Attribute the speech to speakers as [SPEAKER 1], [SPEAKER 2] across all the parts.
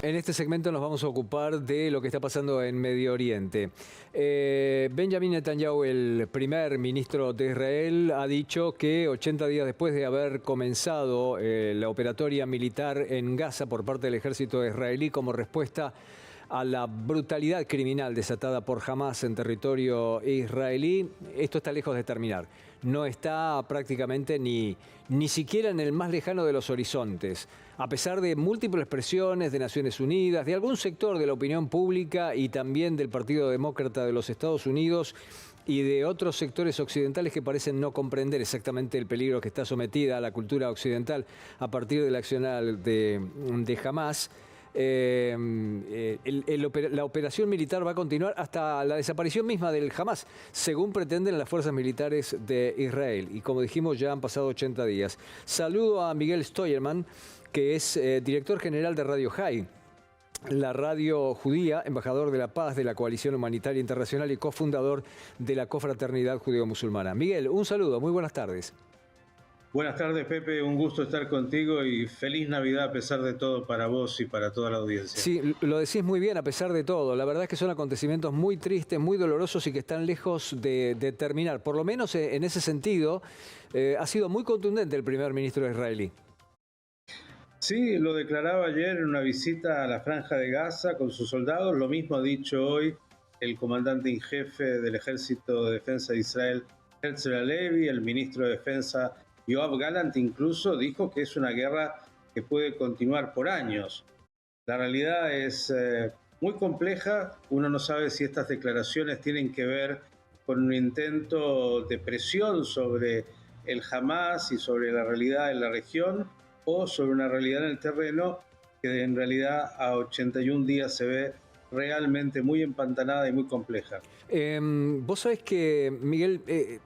[SPEAKER 1] En este segmento nos vamos a ocupar de lo que está pasando en Medio Oriente. Benjamin Netanyahu, el primer ministro de Israel, ha dicho que 80 días después de haber comenzado la operatoria militar en Gaza por parte del ejército israelí como respuesta a la brutalidad criminal desatada por Hamás en territorio israelí, esto está lejos de terminar. No está prácticamente ni siquiera en el más lejano de los horizontes. A pesar de múltiples presiones de Naciones Unidas, de algún sector de la opinión pública y también del Partido Demócrata de los Estados Unidos y de otros sectores occidentales que parecen no comprender exactamente el peligro que está sometida a la cultura occidental a partir del accionar de Hamás, la operación militar va a continuar hasta la desaparición misma del Hamás, según pretenden las fuerzas militares de Israel. Y como dijimos, ya han pasado 80 días. Saludo a Miguel Stoyerman, que es director general de Radio High, la radio judía, embajador de la paz de la Coalición Humanitaria Internacional y cofundador de la Confraternidad Judeo-Musulmana. Miguel, un saludo, muy buenas tardes.
[SPEAKER 2] Buenas tardes, Pepe, un gusto estar contigo y feliz Navidad a pesar de todo para vos y para toda la audiencia.
[SPEAKER 1] Sí, lo decís muy bien, a pesar de todo. La verdad es que son acontecimientos muy tristes, muy dolorosos y que están lejos de terminar. Por lo menos en ese sentido, ha sido muy contundente el primer ministro israelí.
[SPEAKER 2] Sí, lo declaraba ayer en una visita a la Franja de Gaza con sus soldados. Lo mismo ha dicho hoy el comandante en jefe del Ejército de Defensa de Israel, Herzi Halevi, el ministro de Defensa Yoav Gallant incluso dijo que es una guerra que puede continuar por años. La realidad es muy compleja. Uno no sabe si estas declaraciones tienen que ver con un intento de presión sobre el Hamás y sobre la realidad en la región o sobre una realidad en el terreno que en realidad a 81 días se ve realmente muy empantanada y muy compleja.
[SPEAKER 1] Vos sabés que, Miguel,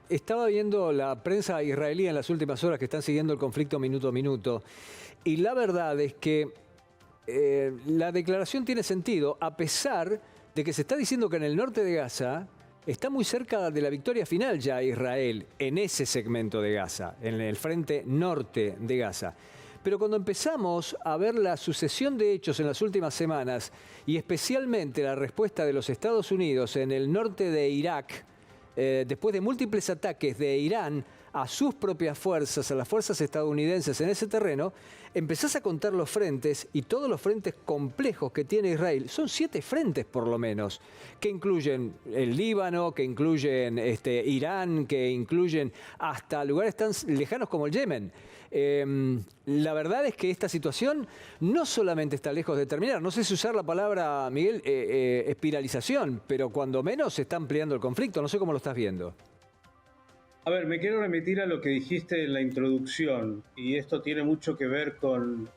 [SPEAKER 1] estaba viendo la prensa israelí en las últimas horas que están siguiendo el conflicto minuto a minuto, y la verdad es que la declaración tiene sentido, a pesar de que se está diciendo que en el norte de Gaza está muy cerca de la victoria final ya Israel en ese segmento de Gaza, en el frente norte de Gaza. Pero cuando empezamos a ver la sucesión de hechos en las últimas semanas y especialmente la respuesta de los Estados Unidos en el norte de Irak, después de múltiples ataques de Irán a sus propias fuerzas, a las fuerzas estadounidenses en ese terreno, empezás a contar los frentes y todos los frentes complejos que tiene Israel. Son 7 frentes por lo menos, que incluyen el Líbano, que incluyen Irán, que incluyen hasta lugares tan lejanos como el Yemen. La verdad es que esta situación no solamente está lejos de terminar, no sé si usar la palabra, Miguel, espiralización, pero cuando menos se está ampliando el conflicto, no sé cómo lo estás viendo.
[SPEAKER 2] A ver, me quiero remitir a lo que dijiste en la introducción, y esto tiene mucho que ver con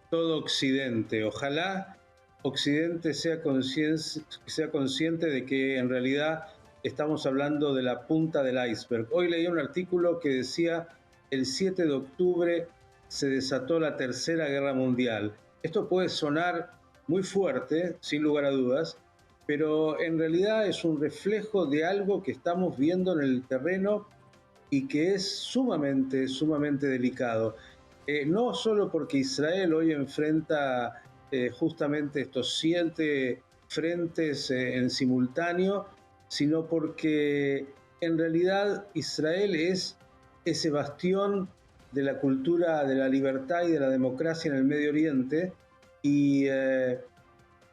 [SPEAKER 2] todo Occidente. Ojalá Occidente sea consciente de que en realidad estamos hablando de la punta del iceberg. Hoy leí un artículo que decía el 7 de octubre se desató la Tercera Guerra Mundial. Esto puede sonar muy fuerte, sin lugar a dudas, pero en realidad es un reflejo de algo que estamos viendo en el terreno y que es sumamente delicado. No solo porque Israel hoy enfrenta justamente estos 7 frentes en simultáneo, sino porque en realidad Israel es ese bastión de la cultura de la libertad y de la democracia en el Medio Oriente, y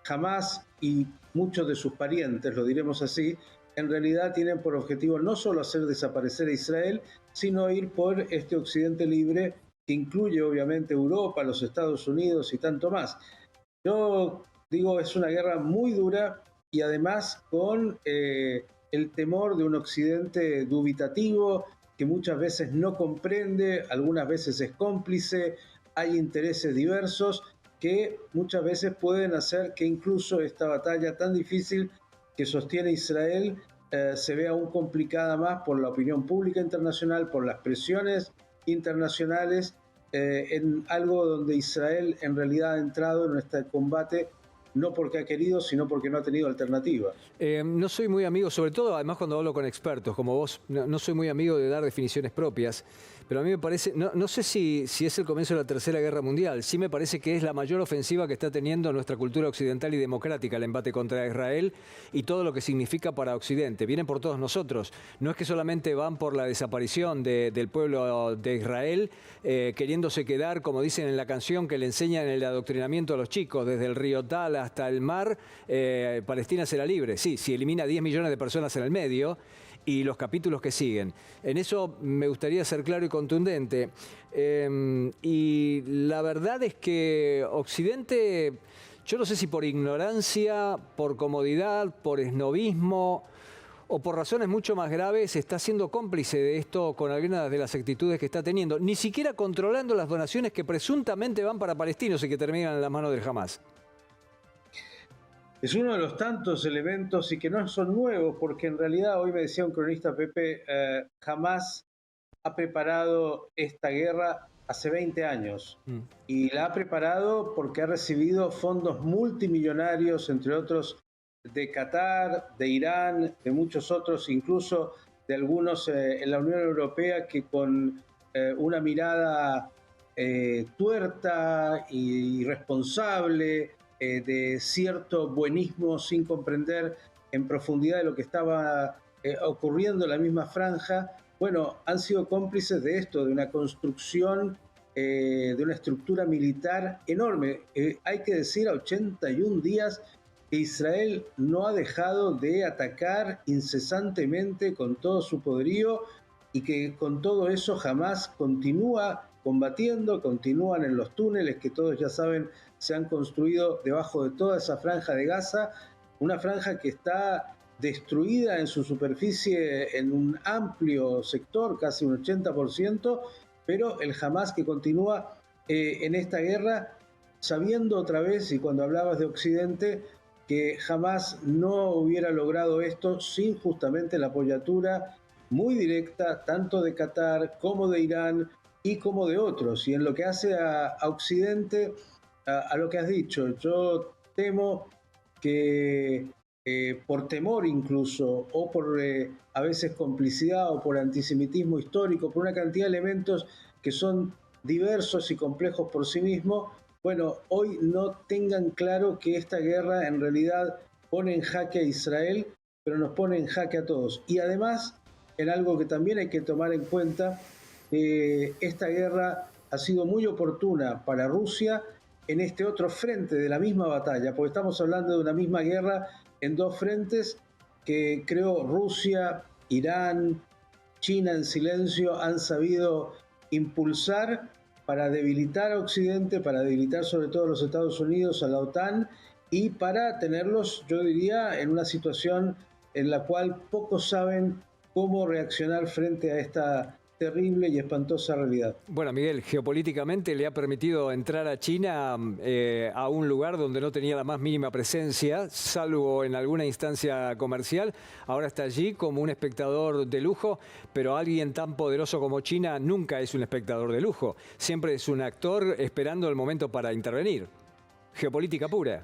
[SPEAKER 2] Hamás y muchos de sus parientes, lo diremos así, en realidad tienen por objetivo no solo hacer desaparecer a Israel, sino ir por este Occidente libre que incluye obviamente Europa, los Estados Unidos y tanto más. Yo digo, es una guerra muy dura y además con el temor de un Occidente dubitativo que muchas veces no comprende, algunas veces es cómplice, hay intereses diversos que muchas veces pueden hacer que incluso esta batalla tan difícil que sostiene Israel se vea aún complicada más por la opinión pública internacional, por las presiones internacionales, en algo donde Israel en realidad ha entrado en este combate no porque ha querido, sino porque no ha tenido alternativa.
[SPEAKER 1] No soy muy amigo, sobre todo, además cuando hablo con expertos como vos, no soy muy amigo de dar definiciones propias, pero a mí me parece, no sé si es el comienzo de la Tercera Guerra Mundial, sí me parece que es la mayor ofensiva que está teniendo nuestra cultura occidental y democrática, el embate contra Israel y todo lo que significa para Occidente. Vienen por todos nosotros, no es que solamente van por la desaparición del pueblo de Israel, queriéndose quedar, como dicen en la canción que le enseñan en el adoctrinamiento a los chicos, desde el río Tal hasta el mar, Palestina será libre. Sí, si elimina 10 millones de personas en el medio y los capítulos que siguen. En eso me gustaría ser claro y contundente. Y la verdad es que Occidente, yo no sé si por ignorancia, por comodidad, por esnobismo o por razones mucho más graves, está siendo cómplice de esto con algunas de las actitudes que está teniendo, ni siquiera controlando las donaciones que presuntamente van para palestinos y que terminan en las manos del Hamás.
[SPEAKER 2] Es uno de los tantos elementos y que no son nuevos, porque en realidad hoy me decía un cronista, Pepe, Hamás ha preparado esta guerra hace 20 años y la ha preparado porque ha recibido fondos multimillonarios, entre otros de Qatar, de Irán, de muchos otros, incluso de algunos en la Unión Europea que con una mirada tuerta y irresponsable, de cierto buenismo sin comprender en profundidad de lo que estaba ocurriendo en la misma franja, bueno, han sido cómplices de esto, de una construcción, de una estructura militar enorme. Hay que decir, a 81 días que Israel no ha dejado de atacar incesantemente con todo su poderío y que con todo eso jamás continúa combatiendo, continúan en los túneles que todos ya saben se han construido debajo de toda esa franja de Gaza, una franja que está destruida en su superficie en un amplio sector, casi un 80%, pero el Hamás que continúa en esta guerra, sabiendo otra vez, y cuando hablabas de Occidente, que jamás no hubiera logrado esto sin justamente la apoyatura muy directa, tanto de Qatar como de Irán y como de otros. Y en lo que hace a Occidente, a lo que has dicho, yo temo que por temor incluso, o por a veces complicidad, o por antisemitismo histórico, por una cantidad de elementos que son diversos y complejos por sí mismos, bueno, hoy no tengan claro que esta guerra en realidad pone en jaque a Israel, pero nos pone en jaque a todos. Y además, en algo que también hay que tomar en cuenta, esta guerra ha sido muy oportuna para Rusia en este otro frente de la misma batalla, porque estamos hablando de una misma guerra en dos frentes que creo Rusia, Irán, China en silencio han sabido impulsar para debilitar a Occidente, para debilitar sobre todo a los Estados Unidos, a la OTAN, y para tenerlos, yo diría, en una situación en la cual pocos saben cómo reaccionar frente a esta terrible y espantosa realidad.
[SPEAKER 1] Bueno, Miguel, geopolíticamente le ha permitido entrar a China a un lugar donde no tenía la más mínima presencia, salvo en alguna instancia comercial. Ahora está allí como un espectador de lujo, pero alguien tan poderoso como China nunca es un espectador de lujo. Siempre es un actor esperando el momento para intervenir. Geopolítica pura.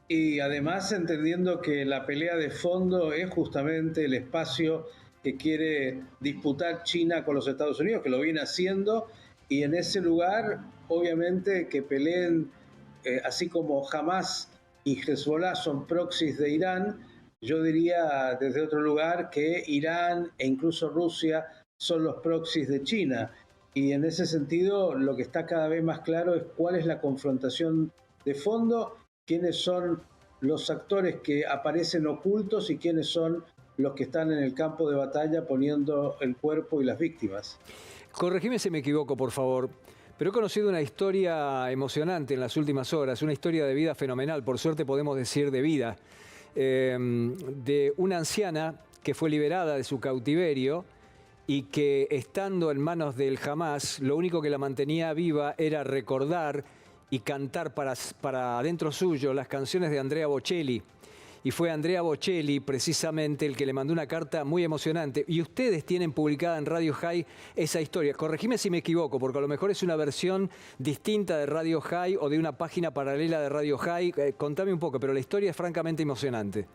[SPEAKER 2] Y además entendiendo que la pelea de fondo es justamente el espacio que quiere disputar China con los Estados Unidos, que lo viene haciendo, y en ese lugar, obviamente, que peleen, así como Hamás y Hezbollah son proxies de Irán, yo diría desde otro lugar que Irán e incluso Rusia son los proxies de China. Y en ese sentido, lo que está cada vez más claro es cuál es la confrontación de fondo, quiénes son los actores que aparecen ocultos y quiénes son los que están en el campo de batalla poniendo el cuerpo y las víctimas.
[SPEAKER 1] Corregime si me equivoco, por favor, pero he conocido una historia emocionante en las últimas horas, una historia de vida fenomenal, por suerte podemos decir de vida, de una anciana que fue liberada de su cautiverio y que estando en manos del Hamás, lo único que la mantenía viva era recordar y cantar para adentro suyo las canciones de Andrea Bocelli. y fue Andrea Bocelli precisamente el que le mandó una carta muy emocionante. Y ustedes tienen publicada en Radio High esa historia. Corregime si me equivoco, porque a lo mejor es una versión distinta de Radio High o de una página paralela de Radio High. Contame un poco, pero la historia es francamente emocionante.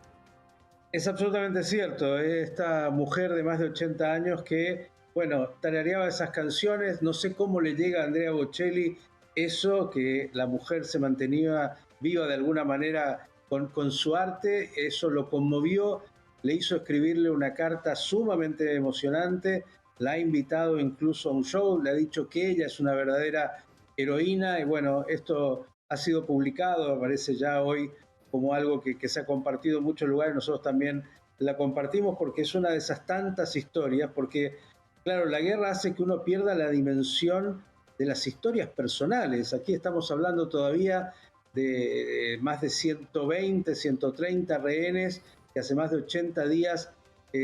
[SPEAKER 2] Es absolutamente cierto. Esta mujer de más de 80 años que, bueno, tarareaba esas canciones. No sé cómo le llega a Andrea Bocelli eso, que la mujer se mantenía viva de alguna manera con su arte. Eso lo conmovió, le hizo escribirle una carta sumamente emocionante. La ha invitado incluso a un show, le ha dicho que ella es una verdadera heroína. Y bueno, esto ha sido publicado, aparece ya hoy como algo que se ha compartido en muchos lugares. Nosotros también la compartimos porque es una de esas tantas historias, porque claro, la guerra hace que uno pierda la dimensión de las historias personales. Aquí estamos hablando todavía de más de 120, 130 rehenes que hace más de 80 días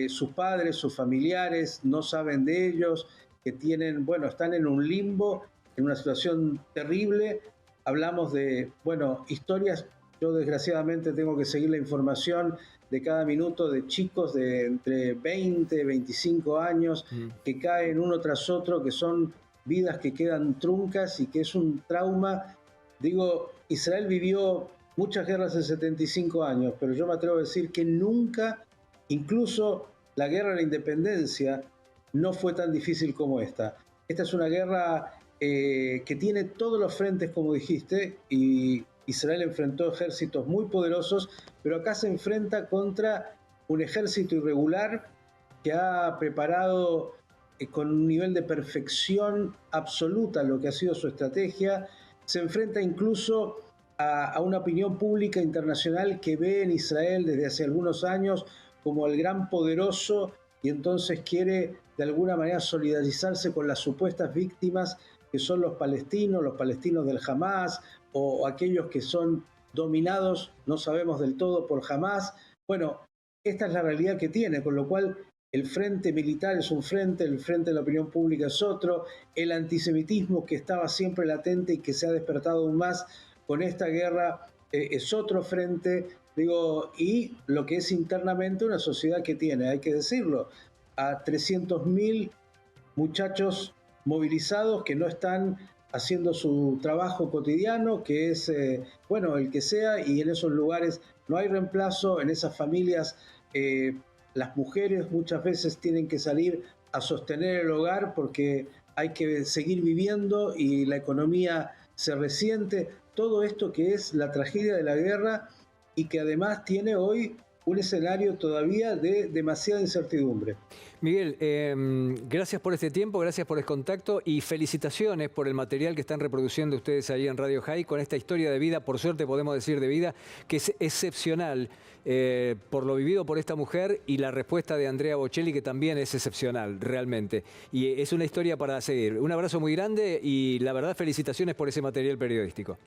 [SPEAKER 2] sus padres, sus familiares no saben de ellos, que tienen, bueno, están en un limbo, en una situación terrible. Hablamos de, bueno, historias. Yo desgraciadamente tengo que seguir la información de cada minuto de chicos de entre 20 y 25 años que caen uno tras otro, que son vidas que quedan truncas y que es un trauma. Digo, Israel vivió muchas guerras en 75 años, pero yo me atrevo a decir que nunca, incluso la guerra de la independencia, no fue tan difícil como esta. Esta es una guerra que tiene todos los frentes, como dijiste, y Israel enfrentó ejércitos muy poderosos, pero acá se enfrenta contra un ejército irregular que ha preparado con un nivel de perfección absoluta lo que ha sido su estrategia. Se enfrenta incluso a una opinión pública internacional que ve en Israel desde hace algunos años como el gran poderoso, y entonces quiere de alguna manera solidarizarse con las supuestas víctimas que son los palestinos del Hamas, o aquellos que son dominados, no sabemos del todo, por Hamas. Bueno, esta es la realidad que tiene, con lo cual el frente militar es un frente, el frente de la opinión pública es otro, el antisemitismo que estaba siempre latente y que se ha despertado aún más con esta guerra es otro frente, digo, y lo que es internamente una sociedad que tiene, hay que decirlo, a 300.000 muchachos movilizados que no están haciendo su trabajo cotidiano, que es, bueno, el que sea, y en esos lugares no hay reemplazo. En esas familias las mujeres muchas veces tienen que salir a sostener el hogar porque hay que seguir viviendo y la economía se resiente. Todo esto que es la tragedia de la guerra y que además tiene hoy un escenario todavía de demasiada incertidumbre.
[SPEAKER 1] Miguel, gracias por este tiempo, gracias por el contacto y felicitaciones por el material que están reproduciendo ustedes ahí en Radio High con esta historia de vida, por suerte podemos decir de vida, que es excepcional por lo vivido por esta mujer, y la respuesta de Andrea Bocelli, que también es excepcional, realmente. Y es una historia para seguir. Un abrazo muy grande y la verdad felicitaciones por ese material periodístico.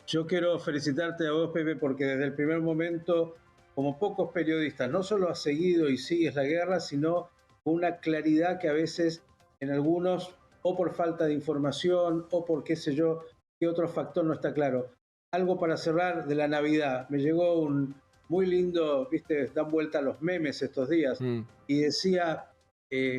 [SPEAKER 2] Yo quiero felicitarte a vos, Pepe, porque desde el primer momento, como pocos periodistas, no solo has seguido y sigues la guerra, sino con una claridad que a veces en algunos, o por falta de información, o por qué sé yo, qué otro factor no está claro. Algo para cerrar de la Navidad. Me llegó un muy lindo, viste, dan vuelta los memes estos días, y decía,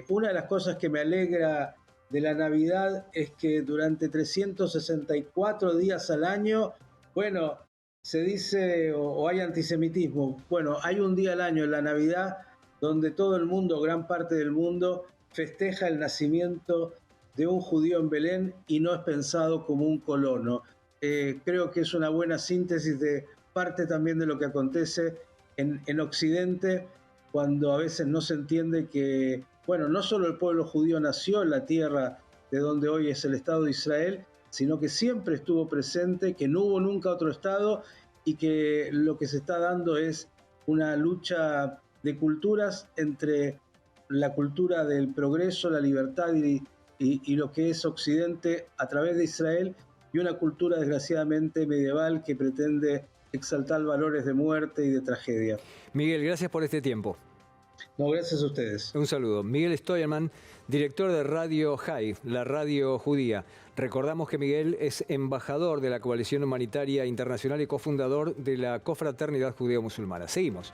[SPEAKER 2] una de las cosas que me alegra de la Navidad es que durante 364 días al año, bueno, se dice o hay antisemitismo. Bueno, hay un día al año en la Navidad donde todo el mundo, gran parte del mundo, festeja el nacimiento de un judío en Belén y no es pensado como un colono. Creo que es una buena síntesis de parte también de lo que acontece en Occidente, cuando a veces no se entiende que, bueno, no solo el pueblo judío nació en la tierra de donde hoy es el Estado de Israel, sino que siempre estuvo presente, que no hubo nunca otro Estado y que lo que se está dando es una lucha de culturas entre la cultura del progreso, la libertad y lo que es Occidente a través de Israel, y una cultura desgraciadamente medieval que pretende exaltar valores de muerte y de tragedia.
[SPEAKER 1] Miguel, gracias por este tiempo.
[SPEAKER 2] No, gracias a ustedes.
[SPEAKER 1] Un saludo. Miguel Stoyerman, director de Radio High, la radio judía. Recordamos que Miguel es embajador de la Coalición Humanitaria Internacional y cofundador de la Confraternidad Judeo-Musulmana. Seguimos.